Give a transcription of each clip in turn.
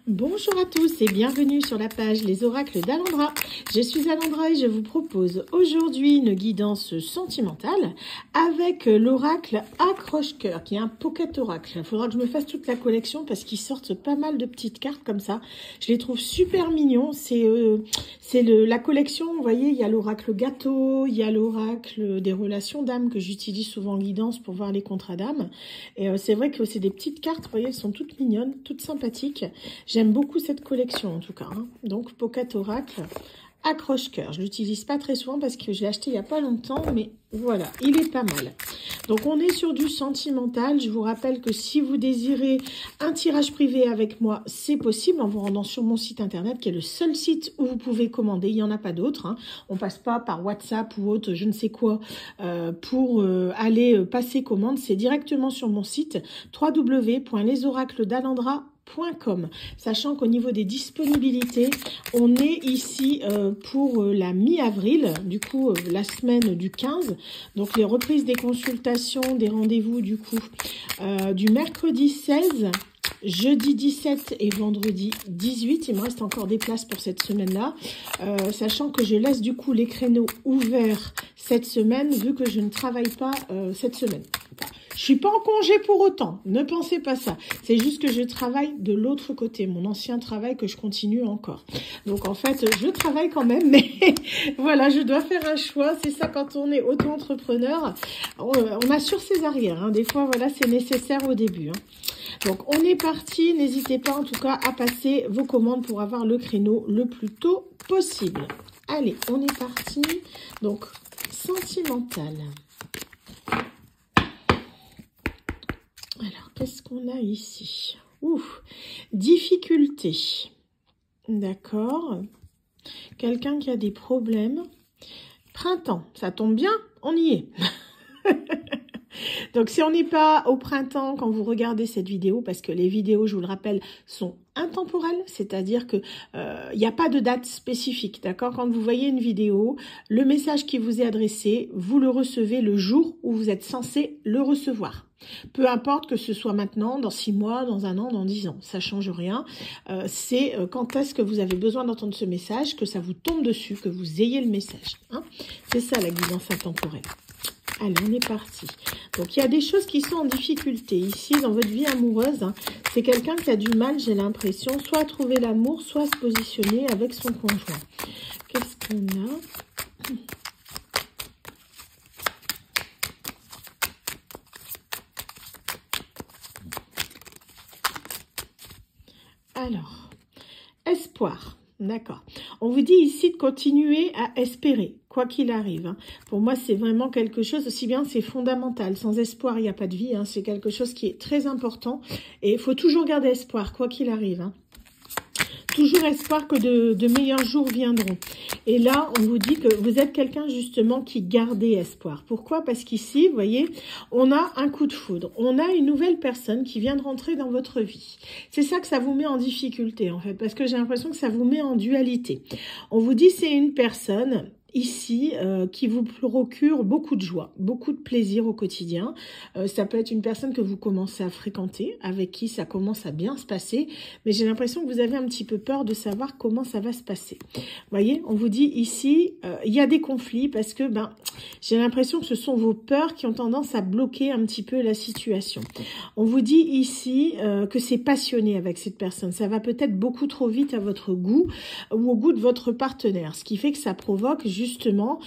Bonjour à tous et bienvenue sur la page Les Oracles d'Alondra. Je suis Alondra et je vous propose aujourd'hui une guidance sentimentale avec l'oracle Accroche-Cœur qui est un pocket oracle. Il faudra que je me fasse toute la collection parce qu'ils sortent pas mal de petites cartes comme ça. Je les trouve super mignons. C'est la collection, vous voyez, il y a l'oracle gâteau, il y a l'oracle des relations d'âme que j'utilise souvent en guidance pour voir les contrats d'âme. Et c'est vrai que c'est des petites cartes, vous voyez, elles sont toutes mignonnes, toutes sympathiques. J'aime beaucoup cette collection en tout cas. Donc, Pocket Oracle, Accroche-Cœur. Je ne l'utilise pas très souvent parce que je l'ai acheté il n'y a pas longtemps, mais voilà, il est pas mal. Donc, on est sur du sentimental. Je vous rappelle que si vous désirez un tirage privé avec moi, c'est possible en vous rendant sur mon site internet qui est le seul site où vous pouvez commander. Il n'y en a pas d'autres. On passe pas par WhatsApp ou autre, je ne sais quoi, pour aller passer commande. C'est directement sur mon site www.lesoracledalandra.com. Sachant qu'au niveau des disponibilités, on est ici pour la mi-avril, du coup la semaine du 15, donc les reprises des consultations, des rendez-vous du coup du mercredi 16, jeudi 17 et vendredi 18. Il me reste encore des places pour cette semaine-là, sachant que je laisse du coup les créneaux ouverts cette semaine vu que je ne travaille pas cette semaine. Je suis pas en congé pour autant, ne pensez pas ça. C'est juste que je travaille de l'autre côté, mon ancien travail que je continue encore. Donc en fait, je travaille quand même, mais voilà, je dois faire un choix. C'est ça quand on est auto-entrepreneur, on assure ses arrières. Des fois, voilà, c'est nécessaire au début. Donc on est parti, n'hésitez pas en tout cas à passer vos commandes pour avoir le créneau le plus tôt possible. Allez, on est parti. Donc, sentimental. Alors, qu'est-ce qu'on a ici? Difficulté. D'accord. Quelqu'un qui a des problèmes. Printemps, ça tombe bien, on y est. Donc, si on n'est pas au printemps quand vous regardez cette vidéo, parce que les vidéos, je vous le rappelle, sont intemporelles, c'est-à-dire que il n'y a pas de date spécifique, d'accord? Quand vous voyez une vidéo, le message qui vous est adressé, vous le recevez le jour où vous êtes censé le recevoir. Peu importe que ce soit maintenant, dans 6 mois, dans 1 an, dans 10 ans, ça change rien. C'est quand est-ce que vous avez besoin d'entendre ce message, que ça vous tombe dessus, que vous ayez le message. C'est ça la guidance intemporelle. Allez, on est parti. Donc, il y a des choses qui sont en difficulté. Ici, dans votre vie amoureuse, c'est quelqu'un qui a du mal, j'ai l'impression, soit à trouver l'amour, soit à se positionner avec son conjoint. Qu'est-ce qu'on a ? Alors, espoir. D'accord. On vous dit ici de continuer à espérer, quoi qu'il arrive. Pour moi, c'est vraiment quelque chose, aussi bien c'est fondamental. Sans espoir, il n'y a pas de vie. C'est quelque chose qui est très important. Et il faut toujours garder espoir, quoi qu'il arrive. Toujours espoir que de meilleurs jours viendront. Et là, on vous dit que vous êtes quelqu'un justement qui gardez espoir. Pourquoi? Parce qu'ici, vous voyez, on a un coup de foudre. On a une nouvelle personne qui vient de rentrer dans votre vie. C'est ça que ça vous met en difficulté, en fait, parce que j'ai l'impression que ça vous met en dualité. On vous dit c'est une personne ici qui vous procure beaucoup de joie, beaucoup de plaisir au quotidien. Ça peut être une personne que vous commencez à fréquenter, avec qui ça commence à bien se passer, mais j'ai l'impression que vous avez un petit peu peur de savoir comment ça va se passer. Vous voyez, on vous dit ici, il y a des conflits parce que j'ai l'impression que ce sont vos peurs qui ont tendance à bloquer un petit peu la situation. On vous dit ici que c'est passionné avec cette personne. Ça va peut-être beaucoup trop vite à votre goût ou au goût de votre partenaire, ce qui fait que ça provoque justement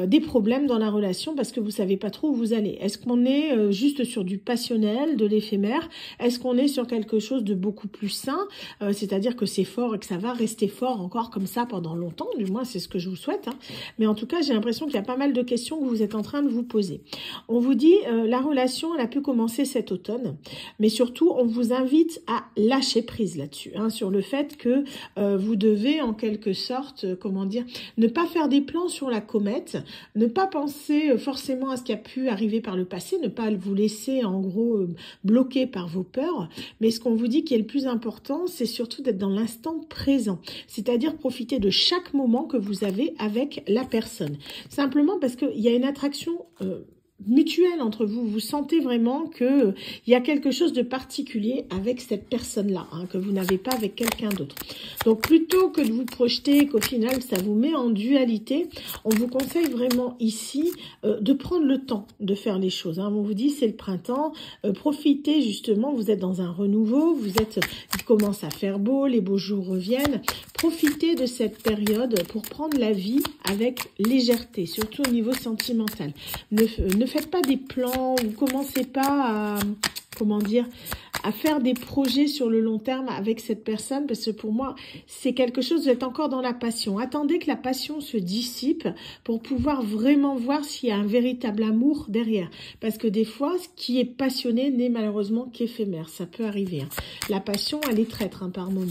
des problèmes dans la relation parce que vous savez pas trop où vous allez. Est-ce qu'on est juste sur du passionnel, de l'éphémère? Est-ce qu'on est sur quelque chose de beaucoup plus sain, c'est-à-dire que c'est fort et que ça va rester fort encore comme ça pendant longtemps? Du moins, c'est ce que je vous souhaite. Mais en tout cas, j'ai l'impression qu'il y a pas mal de questions que vous êtes en train de vous poser. On vous dit, la relation, elle a pu commencer cet automne, mais surtout, on vous invite à lâcher prise là-dessus, sur le fait que vous devez en quelque sorte, comment dire, ne pas faire des plans sur la comète, ne pas penser forcément à ce qui a pu arriver par le passé, ne pas vous laisser en gros bloqué par vos peurs, mais ce qu'on vous dit qui est le plus important, c'est surtout d'être dans l'instant présent, c'est-à-dire profiter de chaque moment que vous avez avec la personne. Simplement parce qu'il y a une attraction mutuel entre vous. Vous sentez vraiment que il y a quelque chose de particulier avec cette personne-là, hein, que vous n'avez pas avec quelqu'un d'autre. Donc, plutôt que de vous projeter, qu'au final, ça vous met en dualité, on vous conseille vraiment ici de prendre le temps de faire les choses. Hein. On vous dit, c'est le printemps, profitez justement, vous êtes dans un renouveau, il commence à faire beau, les beaux jours reviennent. Profitez de cette période pour prendre la vie avec légèreté, surtout au niveau sentimental. Ne faites pas des plans, vous commencez pas à, comment dire, à faire des projets sur le long terme avec cette personne, parce que pour moi, c'est quelque chose, vous êtes encore dans la passion. Attendez que la passion se dissipe pour pouvoir vraiment voir s'il y a un véritable amour derrière. Parce que des fois, ce qui est passionné n'est malheureusement qu'éphémère. Ça peut arriver. Hein. La passion, elle est traître hein, par moment.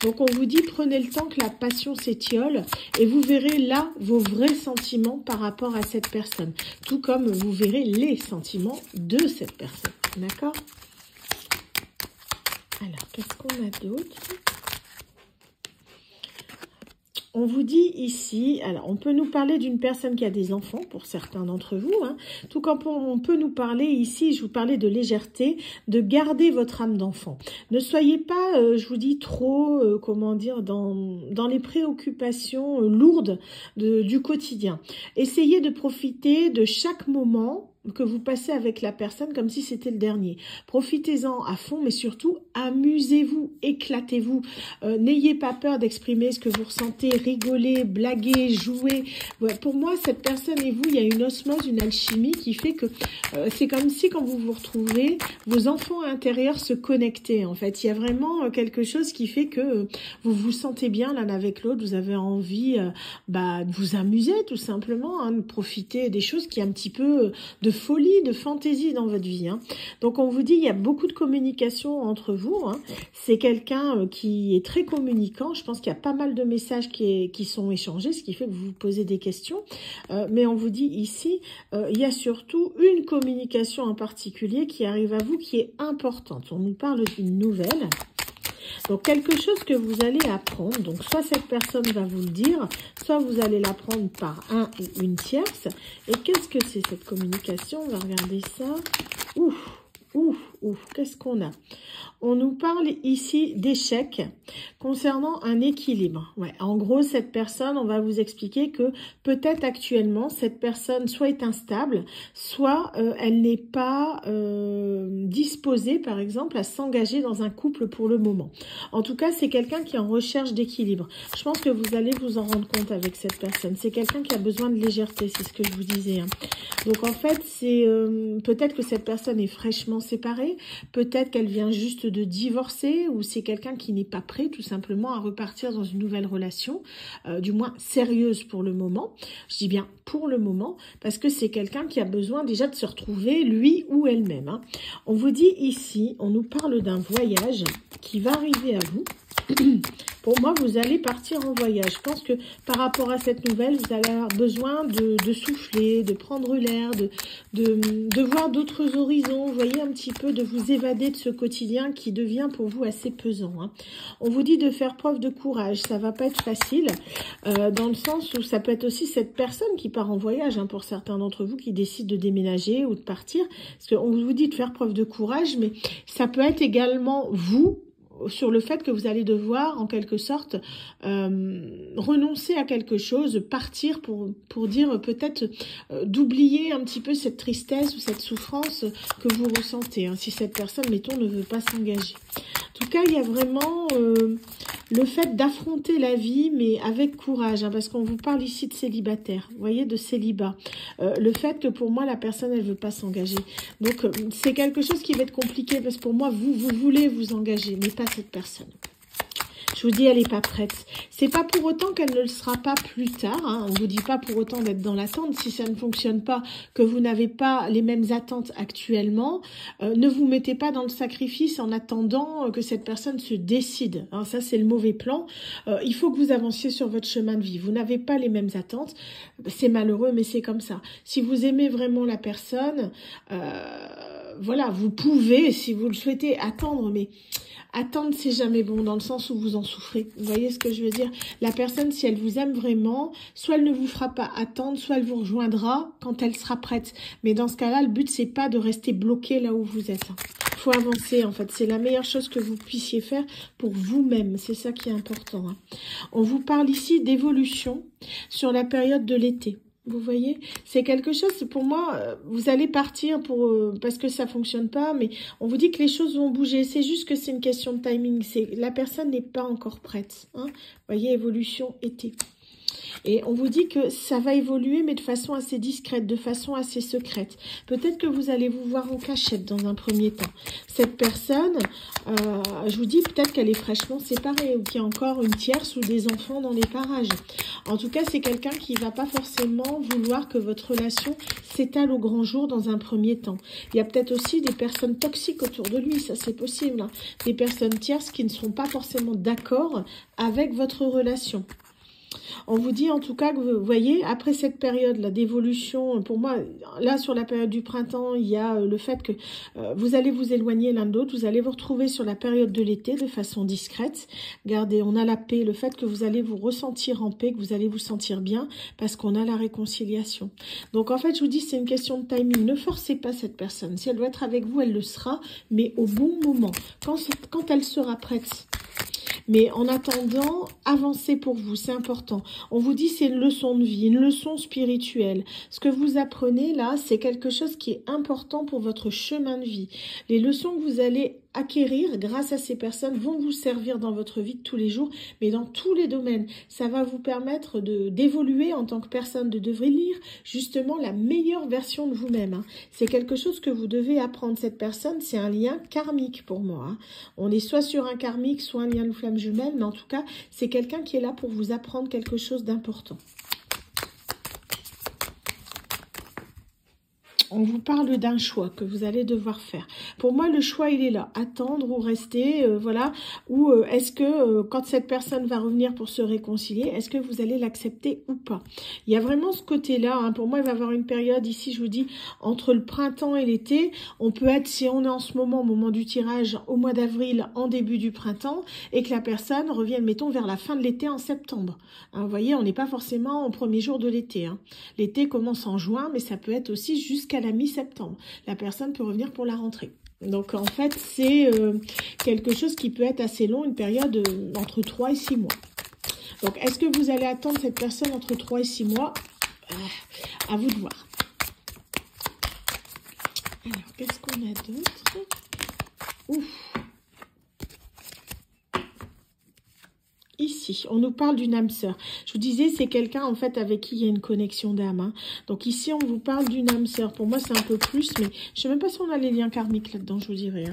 Donc, on vous dit, prenez le temps que la passion s'étiole et vous verrez là vos vrais sentiments par rapport à cette personne. Tout comme vous verrez les sentiments de cette personne. D'accord ? Alors, qu'est-ce qu'on a d'autre? On vous dit ici, alors on peut nous parler d'une personne qui a des enfants, pour certains d'entre vous, hein, tout comme on peut nous parler ici, je vous parlais de légèreté, de garder votre âme d'enfant. Ne soyez pas, je vous dis, trop, comment dire, dans les préoccupations lourdes du quotidien. Essayez de profiter de chaque moment que vous passez avec la personne comme si c'était le dernier. Profitez-en à fond, mais surtout, amusez-vous, éclatez-vous. N'ayez pas peur d'exprimer ce que vous ressentez, rigolez, blaguez, jouez. Ouais, pour moi, cette personne et vous, il y a une osmose, une alchimie qui fait que c'est comme si quand vous vous retrouvez, vos enfants intérieurs se connectaient. En fait, il y a vraiment quelque chose qui fait que vous vous sentez bien l'un avec l'autre, vous avez envie de vous amuser tout simplement, hein, de profiter des choses qui un petit peu de folie, de fantaisie dans votre vie. Hein. Donc, on vous dit, il y a beaucoup de communication entre vous. Hein. C'est quelqu'un qui est très communicant. Je pense qu'il y a pas mal de messages qui sont échangés, ce qui fait que vous vous posez des questions. Mais on vous dit ici, il y a surtout une communication en particulier qui arrive à vous, qui est importante. On nous parle d'une nouvelle. Donc, quelque chose que vous allez apprendre, donc soit cette personne va vous le dire, soit vous allez l'apprendre par un ou une tierce. Et qu'est-ce que c'est cette communication? On va regarder ça. Qu'est-ce qu'on a? On nous parle ici d'échec concernant un équilibre. Ouais, en gros, cette personne, on va vous expliquer que peut-être actuellement, cette personne soit est instable, soit elle n'est pas disposée, par exemple, à s'engager dans un couple pour le moment. En tout cas, c'est quelqu'un qui est en recherche d'équilibre. Je pense que vous allez vous en rendre compte avec cette personne. C'est quelqu'un qui a besoin de légèreté, c'est ce que je vous disais. Hein. Donc, en fait, c'est peut-être que cette personne est fraîchement séparée, peut-être qu'elle vient juste de divorcer, ou c'est quelqu'un qui n'est pas prêt tout simplement à repartir dans une nouvelle relation, du moins sérieuse pour le moment. Je dis bien pour le moment, parce que c'est quelqu'un qui a besoin déjà de se retrouver, lui ou elle-même. Hein. On vous dit ici, on nous parle d'un voyage qui va arriver à vous. Pour moi, vous allez partir en voyage. Je pense que par rapport à cette nouvelle, vous allez avoir besoin de souffler, de prendre l'air, de voir d'autres horizons. Vous voyez, un petit peu de vous évader de ce quotidien qui devient pour vous assez pesant. Hein. On vous dit de faire preuve de courage. Ça va pas être facile, dans le sens où ça peut être aussi cette personne qui part en voyage, hein, pour certains d'entre vous qui décident de déménager ou de partir. Parce qu'on vous dit de faire preuve de courage, mais ça peut être également vous, sur le fait que vous allez devoir, en quelque sorte, renoncer à quelque chose, partir pour dire peut-être d'oublier un petit peu cette tristesse ou cette souffrance que vous ressentez, hein, si cette personne, mettons, ne veut pas s'engager. En tout cas, il y a vraiment le fait d'affronter la vie, mais avec courage, hein, parce qu'on vous parle ici de célibataire, vous voyez, de célibat. Le fait que pour moi, la personne, elle veut pas s'engager. Donc, c'est quelque chose qui va être compliqué, parce que pour moi, vous voulez vous engager, mais pas cette personne. Je vous dis, elle n'est pas prête. C'est pas pour autant qu'elle ne le sera pas plus tard. Hein. On ne vous dit pas pour autant d'être dans l'attente. Si ça ne fonctionne pas, que vous n'avez pas les mêmes attentes actuellement, ne vous mettez pas dans le sacrifice en attendant que cette personne se décide. Hein, ça, c'est le mauvais plan. Il faut que vous avanciez sur votre chemin de vie. Vous n'avez pas les mêmes attentes. C'est malheureux, mais c'est comme ça. Si vous aimez vraiment la personne, voilà, vous pouvez, si vous le souhaitez, attendre, mais attendre, c'est jamais bon, dans le sens où vous en souffrez. Vous voyez ce que je veux dire? La personne, si elle vous aime vraiment, soit elle ne vous fera pas attendre, soit elle vous rejoindra quand elle sera prête. Mais dans ce cas-là, le but, c'est pas de rester bloqué là où vous êtes. Il faut avancer, en fait. C'est la meilleure chose que vous puissiez faire pour vous-même. C'est ça qui est important. On vous parle ici d'évolution sur la période de l'été. Vous voyez, c'est quelque chose, pour moi, vous allez partir parce que ça fonctionne pas, mais on vous dit que les choses vont bouger. C'est juste que c'est une question de timing. La personne n'est pas encore prête. Vous voyez, évolution été. Et on vous dit que ça va évoluer, mais de façon assez discrète, de façon assez secrète. Peut-être que vous allez vous voir en cachette dans un premier temps. Cette personne, je vous dis peut-être qu'elle est fraîchement séparée ou qu'il y a encore une tierce ou des enfants dans les parages. En tout cas, c'est quelqu'un qui ne va pas forcément vouloir que votre relation s'étale au grand jour dans un premier temps. Il y a peut-être aussi des personnes toxiques autour de lui, ça c'est possible. Des personnes tierces qui ne seront pas forcément d'accord avec votre relation. On vous dit en tout cas que vous voyez, après cette période-là d'évolution, pour moi, là sur la période du printemps, il y a le fait que vous allez vous éloigner l'un de l'autre, vous allez vous retrouver sur la période de l'été de façon discrète. Regardez, on a la paix, le fait que vous allez vous ressentir en paix, que vous allez vous sentir bien, parce qu'on a la réconciliation. Donc en fait, je vous dis, c'est une question de timing. Ne forcez pas cette personne. Si elle doit être avec vous, elle le sera, mais au bon moment, quand elle sera prête. Mais en attendant, avancez pour vous, c'est important. On vous dit c'est une leçon de vie, une leçon spirituelle. Ce que vous apprenez là, c'est quelque chose qui est important pour votre chemin de vie. Les leçons que vous allez acquérir grâce à ces personnes vont vous servir dans votre vie de tous les jours, mais dans tous les domaines. Ça va vous permettre d'évoluer en tant que personne, de devenir justement la meilleure version de vous-même. C'est quelque chose que vous devez apprendre. Cette personne, c'est un lien karmique pour moi. On est soit sur un karmique, soit un lien de flamme jumelle, mais en tout cas, c'est quelqu'un qui est là pour vous apprendre quelque chose d'important. On vous parle d'un choix que vous allez devoir faire. Pour moi, le choix, il est là. Attendre ou rester, voilà. Ou est-ce que, quand cette personne va revenir pour se réconcilier, est-ce que vous allez l'accepter ou pas? Il y a vraiment ce côté-là. Pour moi, il va y avoir une période ici, je vous dis, entre le printemps et l'été. On peut être, si on est en ce moment, au moment du tirage, au mois d'avril, en début du printemps, et que la personne revienne, mettons, vers la fin de l'été, en septembre. Vous voyez, on n'est pas forcément au premier jour de l'été. L'été commence en juin, mais ça peut être aussi jusqu'à la mi-septembre. La personne peut revenir pour la rentrée. Donc, en fait, c'est quelque chose qui peut être assez long, une période entre 3 et 6 mois. Donc, est-ce que vous allez attendre cette personne entre 3 et 6 mois? À vous de voir. Alors, qu'est-ce qu'on a d'autre? Ouf! Ici, on nous parle d'une âme sœur. Je vous disais, c'est quelqu'un en fait avec qui il y a une connexion d'âme. Donc ici, on vous parle d'une âme sœur. Pour moi, c'est un peu plus, mais je ne sais même pas si on a les liens karmiques là-dedans, je vous dirais.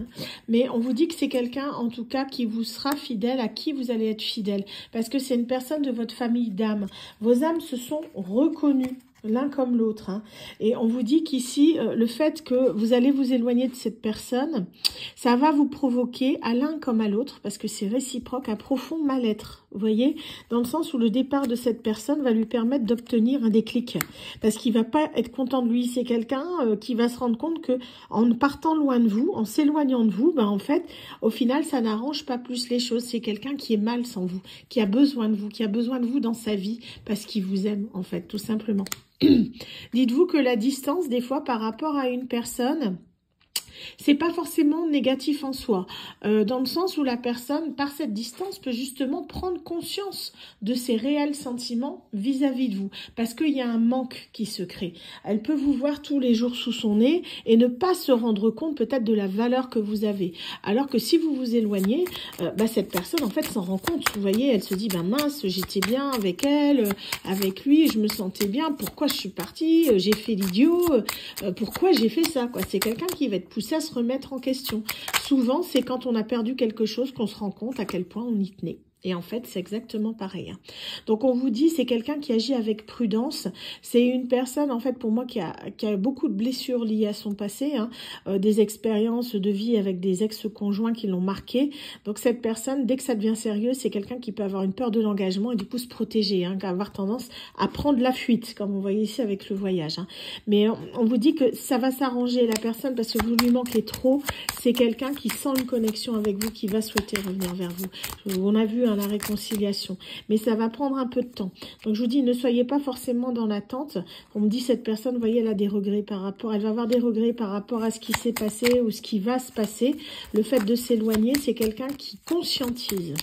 Mais on vous dit que c'est quelqu'un, en tout cas, qui vous sera fidèle, à qui vous allez être fidèle. Parce que c'est une personne de votre famille d'âme. Vos âmes se sont reconnues l'un comme l'autre. Et on vous dit qu'ici, le fait que vous allez vous éloigner de cette personne, ça va vous provoquer à l'un comme à l'autre, parce que c'est réciproque, un profond mal-être. Vous voyez, dans le sens où le départ de cette personne va lui permettre d'obtenir un déclic. Parce qu'il va pas être content de lui. C'est quelqu'un qui va se rendre compte que en partant loin de vous, en s'éloignant de vous, ben en fait, au final, ça n'arrange pas plus les choses. C'est quelqu'un qui est mal sans vous, qui a besoin de vous, qui a besoin de vous dans sa vie, parce qu'il vous aime, en fait, tout simplement. Dites-vous que la distance, des fois, par rapport à une personne, c'est pas forcément négatif en soi, dans le sens où la personne, par cette distance, peut justement prendre conscience de ses réels sentiments vis-à-vis de vous, parce qu'il y a un manque qui se crée. Elle peut vous voir tous les jours sous son nez et ne pas se rendre compte peut-être de la valeur que vous avez, alors que si vous vous éloignez, cette personne en fait s'en rend compte. Vous voyez, elle se dit mince, j'étais bien avec elle, avec lui, je me sentais bien, pourquoi je suis partie, j'ai fait l'idiot, pourquoi j'ai fait ça, quoi. C'est quelqu'un qui va être poussé à se remettre en question. Souvent, c'est quand on a perdu quelque chose qu'on se rend compte à quel point on y tenait. Et en fait, c'est exactement pareil. Donc, on vous dit, c'est quelqu'un qui agit avec prudence. C'est une personne, en fait, pour moi, qui a beaucoup de blessures liées à son passé, des expériences de vie avec des ex-conjoints qui l'ont marqué. Donc, cette personne, dès que ça devient sérieux, c'est quelqu'un qui peut avoir une peur de l'engagement et du coup se protéger, qui va avoir tendance à prendre la fuite, comme on voyait ici avec le voyage. Mais on vous dit que ça va s'arranger, la personne, parce que vous lui manquez trop. C'est quelqu'un qui sent une connexion avec vous, qui va souhaiter revenir vers vous. On a vu la réconciliation, mais ça va prendre un peu de temps. Donc je vous dis, ne soyez pas forcément dans l'attente. On me dit, cette personne, vous voyez, elle a des regrets elle va avoir des regrets par rapport à ce qui s'est passé ou ce qui va se passer. Le fait de s'éloigner, c'est quelqu'un qui conscientise.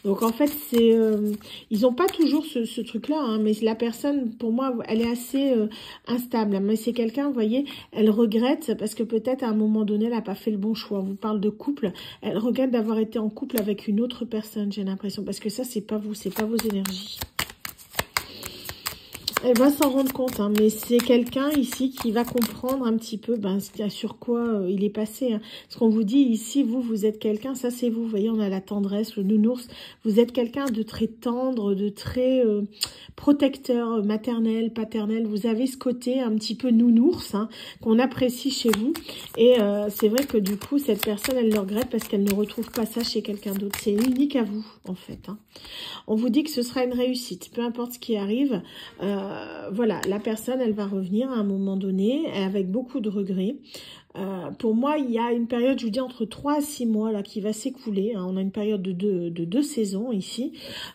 Donc en fait, ils n'ont pas toujours ce truc-là, mais la personne, pour moi, elle est assez instable. Mais c'est quelqu'un, vous voyez, elle regrette parce que peut-être à un moment donné, elle n'a pas fait le bon choix. On vous parle de couple, elle regrette d'avoir été en couple avec une autre personne, j'ai l'impression, parce que ça, c'est pas vous, c'est pas vos énergies. Elle va s'en rendre compte, mais c'est quelqu'un ici qui va comprendre un petit peu sur quoi il est passé. Ce qu'on vous dit ici, vous êtes quelqu'un, ça c'est vous, voyez, on a la tendresse, le nounours. Vous êtes quelqu'un de très tendre, de très protecteur, maternel, paternel. Vous avez ce côté un petit peu nounours qu'on apprécie chez vous. Et c'est vrai que du coup, cette personne, elle le regrette parce qu'elle ne retrouve pas ça chez quelqu'un d'autre. C'est unique à vous, en fait. On vous dit que ce sera une réussite, peu importe ce qui arrive. Voilà, la personne, elle va revenir à un moment donné avec beaucoup de regrets. Pour moi, il y a une période, je vous dis, entre 3 à 6 mois là qui va s'écouler. On a une période de 2 saisons ici,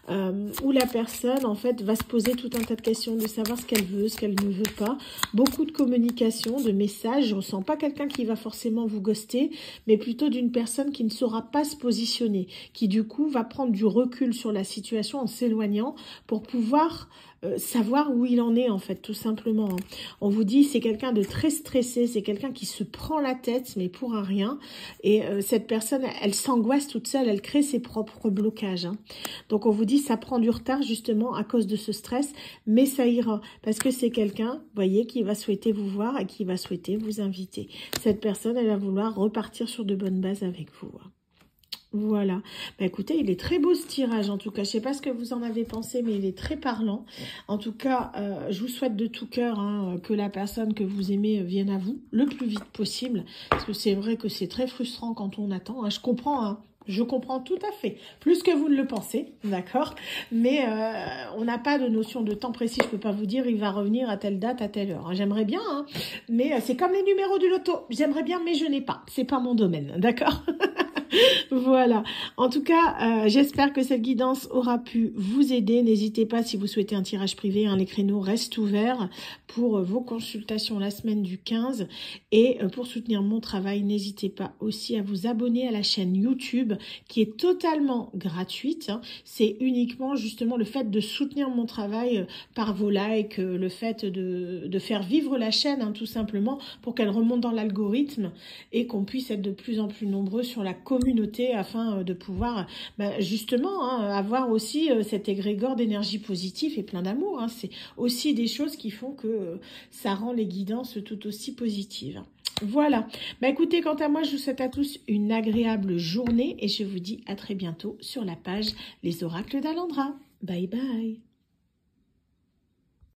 où la personne, en fait, va se poser tout un tas de questions, de savoir ce qu'elle veut, ce qu'elle ne veut pas. Beaucoup de communication, de messages. Je ne ressens pas quelqu'un qui va forcément vous ghoster, mais plutôt d'une personne qui ne saura pas se positionner, qui du coup va prendre du recul sur la situation en s'éloignant pour pouvoir savoir où il en est, en fait, tout simplement. On vous dit, c'est quelqu'un de très stressé, c'est quelqu'un qui se prend la tête, mais pour un rien. Et cette personne, elle s'angoisse toute seule, elle crée ses propres blocages. Donc, on vous dit, ça prend du retard, justement, à cause de ce stress, mais ça ira. Parce que c'est quelqu'un, vous voyez, qui va souhaiter vous voir et qui va souhaiter vous inviter. Cette personne, elle va vouloir repartir sur de bonnes bases avec vous. Voilà. Écoutez, il est très beau ce tirage en tout cas. Je ne sais pas ce que vous en avez pensé, mais il est très parlant. En tout cas, je vous souhaite de tout cœur que la personne que vous aimez vienne à vous le plus vite possible. Parce que c'est vrai que c'est très frustrant quand on attend. Je comprends, je comprends tout à fait. Plus que vous ne le pensez, d'accord? Mais on n'a pas de notion de temps précis. Je ne peux pas vous dire il va revenir à telle date, à telle heure. J'aimerais bien, mais c'est comme les numéros du loto. J'aimerais bien, mais je n'ai pas. C'est pas mon domaine, d'accord? Voilà. En tout cas, j'espère que cette guidance aura pu vous aider. N'hésitez pas, si vous souhaitez un tirage privé, les créneaux restent ouverts pour vos consultations la semaine du 15. Et pour soutenir mon travail, n'hésitez pas aussi à vous abonner à la chaîne YouTube qui est totalement gratuite. C'est uniquement justement le fait de soutenir mon travail par vos likes, le fait de faire vivre la chaîne tout simplement pour qu'elle remonte dans l'algorithme et qu'on puisse être de plus en plus nombreux sur la communauté afin de pouvoir justement avoir aussi cet égrégore d'énergie positive et plein d'amour. C'est aussi des choses qui font que ça rend les guidances tout aussi positives. Voilà. Écoutez, quant à moi, je vous souhaite à tous une agréable journée et je vous dis à très bientôt sur la page Les Oracles d'Alendra. Bye bye.